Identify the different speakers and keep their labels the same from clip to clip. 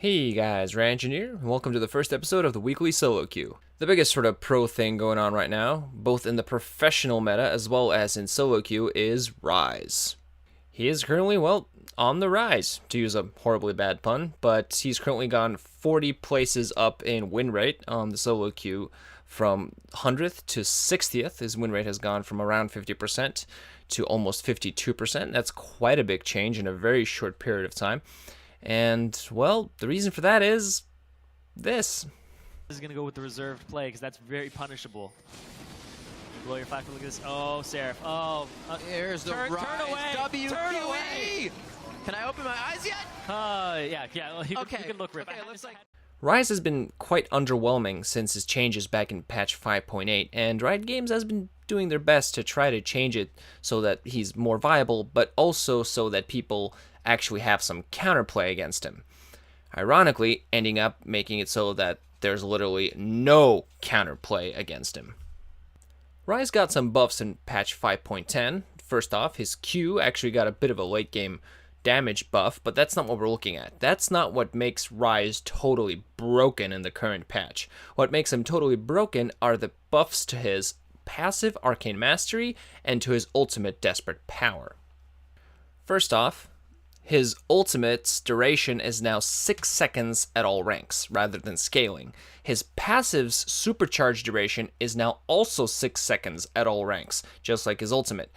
Speaker 1: Hey guys, Ranch here, and welcome to the first episode of the weekly solo queue. The biggest sort of pro thing going on right now, both in the professional meta as well as in solo queue, is Ryze. He is currently, well, on the rise, to use a horribly bad pun, but he's currently gone 40 places up in win rate on the solo queue. From 100th to 60th, his win rate has gone from around 50% to almost 52%. That's quite a big change in a very short period of time. And, well, the reason for that is this.
Speaker 2: This is going to go with the reserved play because that's very punishable. Blow your 5 foot, look at this. Oh, Seraph. Oh.
Speaker 3: Here's the
Speaker 2: turn away. Turn away.
Speaker 3: Can I open my eyes yet?
Speaker 2: Yeah. Well, you can look rip.
Speaker 3: Okay, looks like...
Speaker 1: Ryze has been quite underwhelming since his changes back in patch 5.8, and Riot Games has been doing their best to try to change it so that he's more viable, but also so that people actually have some counterplay against him. Ironically, ending up making it so that there's literally no counterplay against him. Ryze got some buffs in patch 5.10. First off, his Q actually got a bit of a late game damage buff, but that's not what we're looking at. That's not what makes Ryze totally broken in the current patch. What makes him totally broken are the buffs to his passive Arcane Mastery and to his ultimate Desperate Power. First off, his ultimate's duration is now 6 seconds at all ranks, rather than scaling. His passive's supercharged duration is now also 6 seconds at all ranks, just like his ultimate.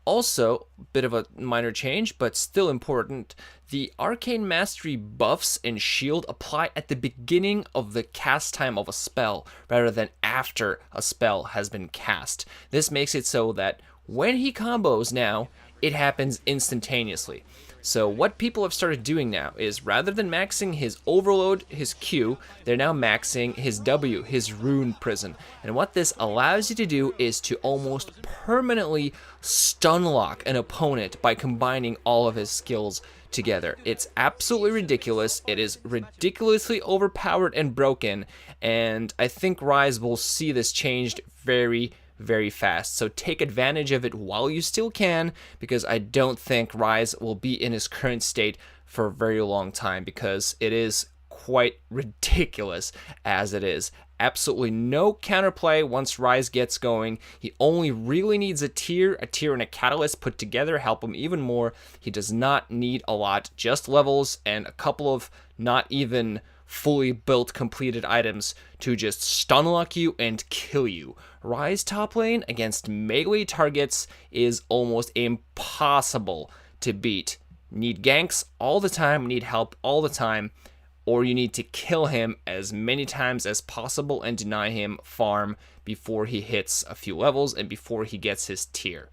Speaker 1: Also, bit of a minor change, but still important, the Arcane Mastery buffs and shield apply at the beginning of the cast time of a spell, rather than after a spell has been cast. This makes it so that when he combos now, it happens instantaneously. So what people have started doing now is, rather than maxing his Overload, his Q, they're now maxing his W, his Rune Prison. And what this allows you to do is to almost permanently stun lock an opponent by combining all of his skills together. It's absolutely ridiculous. It is ridiculously overpowered and broken, and I think Ryze will see this changed very fast. So take advantage of it while you still can, because I don't think Ryze will be in his current state for a very long time, because it is quite ridiculous as it is. Absolutely no counterplay once Ryze gets going. He only really needs a tier and a catalyst put together, help him even more. He does not need a lot, just levels and a couple of not even fully built completed items to just stun lock you and kill you. Ryze top lane against melee targets is almost impossible to beat. Need ganks all the time, need help all the time, or you need to kill him as many times as possible and deny him farm before he hits a few levels and before he gets his tier.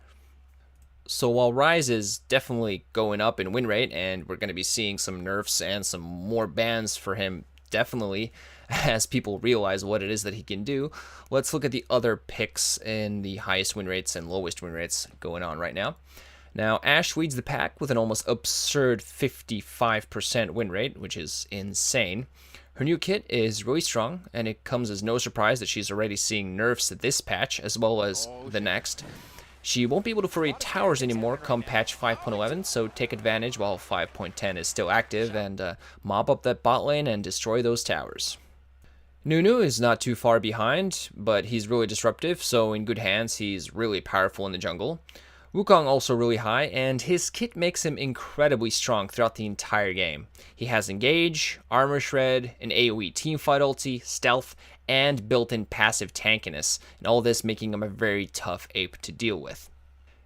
Speaker 1: So while Ryze is definitely going up in win rate, and we're going to be seeing some nerfs and some more bans for him definitely as people realize what it is that he can do, let's look at the other picks in the highest win rates and lowest win rates going on right now. Now, Ashe leads the pack with an almost absurd 55% win rate, which is insane. Her new kit is really strong, and it comes as no surprise that she's already seeing nerfs this patch as well as the next. She won't be able to foray towers anymore come patch 5.11, so take advantage while 5.10 is still active and mop up that bot lane and destroy those towers. Nunu is not too far behind, but he's really disruptive, so in good hands he's really powerful in the jungle. Wukong also really high, and his kit makes him incredibly strong throughout the entire game. He has Engage, Armor Shred, an AoE teamfight ulti, Stealth, and built-in passive tankiness, and all this making him a very tough ape to deal with.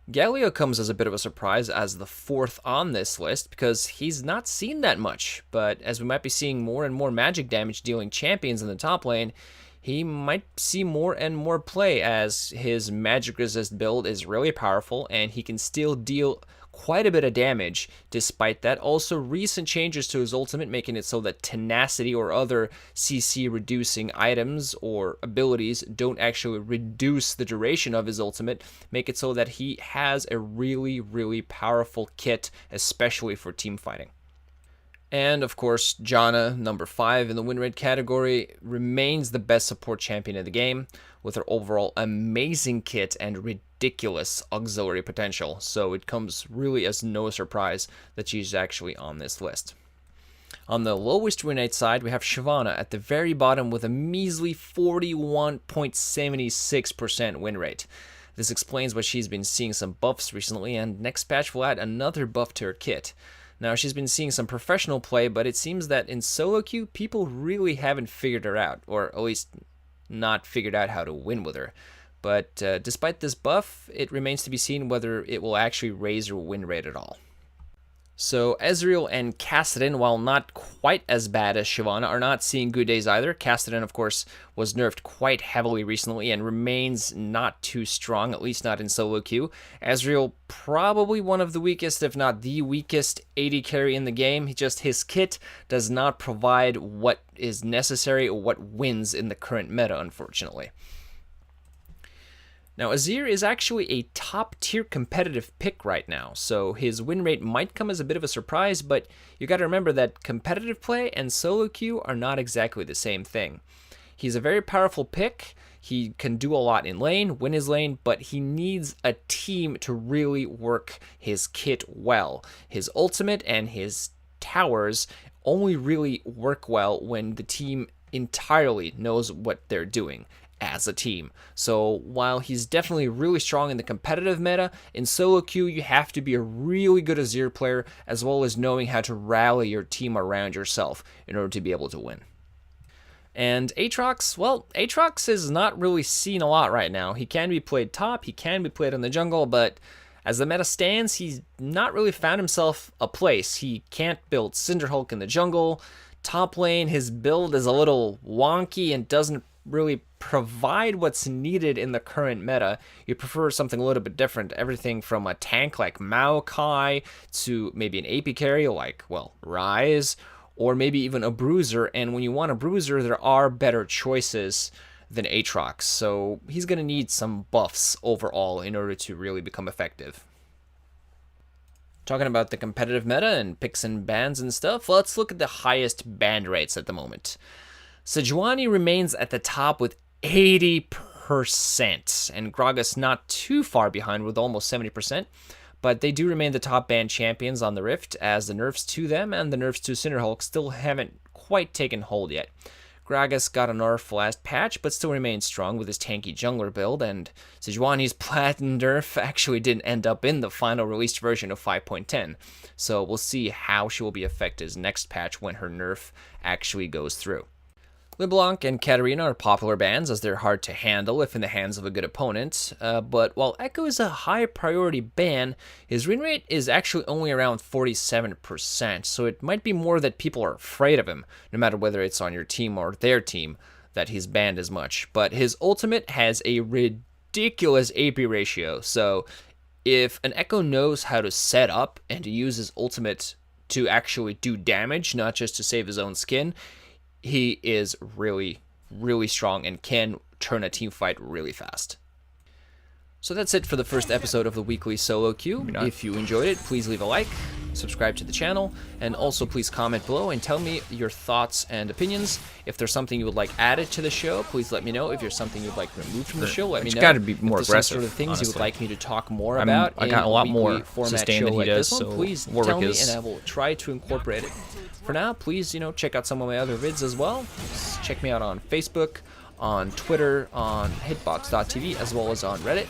Speaker 1: Galio comes as a bit of a surprise as the fourth on this list because he's not seen that much, but as we might be seeing more and more magic damage dealing champions in the top lane, he might see more and more play as his magic resist build is really powerful and he can still deal quite a bit of damage despite that. Also, recent changes to his ultimate making it so that tenacity or other CC reducing items or abilities don't actually reduce the duration of his ultimate, make it so that he has a really powerful kit, especially for team fighting. And of course, Janna, number 5 in the win rate category, remains the best support champion in the game, with her overall amazing kit and ridiculous auxiliary potential, so it comes really as no surprise that she's actually on this list. On the lowest win rate side, we have Shyvana at the very bottom with a measly 41.76% win rate. This explains why she's been seeing some buffs recently, and next patch will add another buff to her kit. Now, she's been seeing some professional play, but it seems that in solo queue, people really haven't figured her out, or at least not figured out how to win with her. But despite this buff, it remains to be seen whether it will actually raise her win rate at all. So Ezreal and Kassadin, while not quite as bad as Shyvana, are not seeing good days either. Kassadin, of course, was nerfed quite heavily recently and remains not too strong, at least not in solo queue. Ezreal, probably one of the weakest, if not the weakest AD carry in the game. Just his kit does not provide what is necessary or what wins in the current meta, unfortunately. Now, Azir is actually a top-tier competitive pick right now, so his win rate might come as a bit of a surprise, but you gotta remember that competitive play and solo queue are not exactly the same thing. He's a very powerful pick, he can do a lot in lane, win his lane, but he needs a team to really work his kit well. His ultimate and his towers only really work well when the team entirely knows what they're doing as a team. So while he's definitely really strong in the competitive meta, in solo queue you have to be a really good Azir player as well as knowing how to rally your team around yourself in order to be able to win. And Aatrox, well, Aatrox is not really seen a lot right now. He can be played top, he can be played in the jungle, but as the meta stands, he's not really found himself a place. He can't build Cinderhulk in the jungle. Top lane, his build is a little wonky and doesn't really provide what's needed in the current meta. You prefer something a little bit different, everything from a tank like Maokai to maybe an AP carry like, well, Ryze, or maybe even a bruiser, and when you want a bruiser, there are better choices than Aatrox, so he's going to need some buffs overall in order to really become effective. Talking about the competitive meta and picks and bans and stuff, let's look at the highest ban rates at the moment. Sejuani remains at the top with 80%, and Gragas not too far behind with almost 70%, but they do remain the top ban champions on the Rift, as the nerfs to them and the nerfs to Cinderhulk still haven't quite taken hold yet. Gragas got a nerf last patch, but still remains strong with his tanky jungler build, and Sejuani's platinum nerf actually didn't end up in the final released version of 5.10, so we'll see how she will be affected next patch when her nerf actually goes through. LeBlanc and Katarina are popular bans as they're hard to handle if in the hands of a good opponent, but while Echo is a high priority ban, his win rate is actually only around 47%, so it might be more that people are afraid of him, no matter whether it's on your team or their team, that he's banned as much. But his ultimate has a ridiculous AP ratio, so if an Echo knows how to set up and to use his ultimate to actually do damage, not just to save his own skin, he is really, really strong and can turn a team fight really fast. So that's it for the first episode of the weekly solo queue. If you enjoyed it, please leave a like, subscribe to the channel, and also please comment below and tell me your thoughts and opinions. If there's something you would like added to the show, please let me know. If there's something you'd like removed from the show, let me know.
Speaker 4: It's got to be more
Speaker 1: if there's
Speaker 4: aggressive.
Speaker 1: Some sort of things
Speaker 4: honestly.
Speaker 1: you would like me to talk more about.
Speaker 4: I got a lot more
Speaker 1: format
Speaker 4: sustain
Speaker 1: show
Speaker 4: than he
Speaker 1: like
Speaker 4: does,
Speaker 1: this one,
Speaker 4: so
Speaker 1: please
Speaker 4: Warwick
Speaker 1: tell me,
Speaker 4: is...
Speaker 1: and I will try to incorporate it. For now, please, check out some of my other vids as well. Just check me out on Facebook, on Twitter, on hitbox.tv, as well as on Reddit,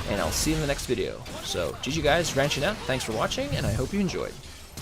Speaker 1: and I'll see you in the next video. So, GG guys, ranching out, thanks for watching, and I hope you enjoyed.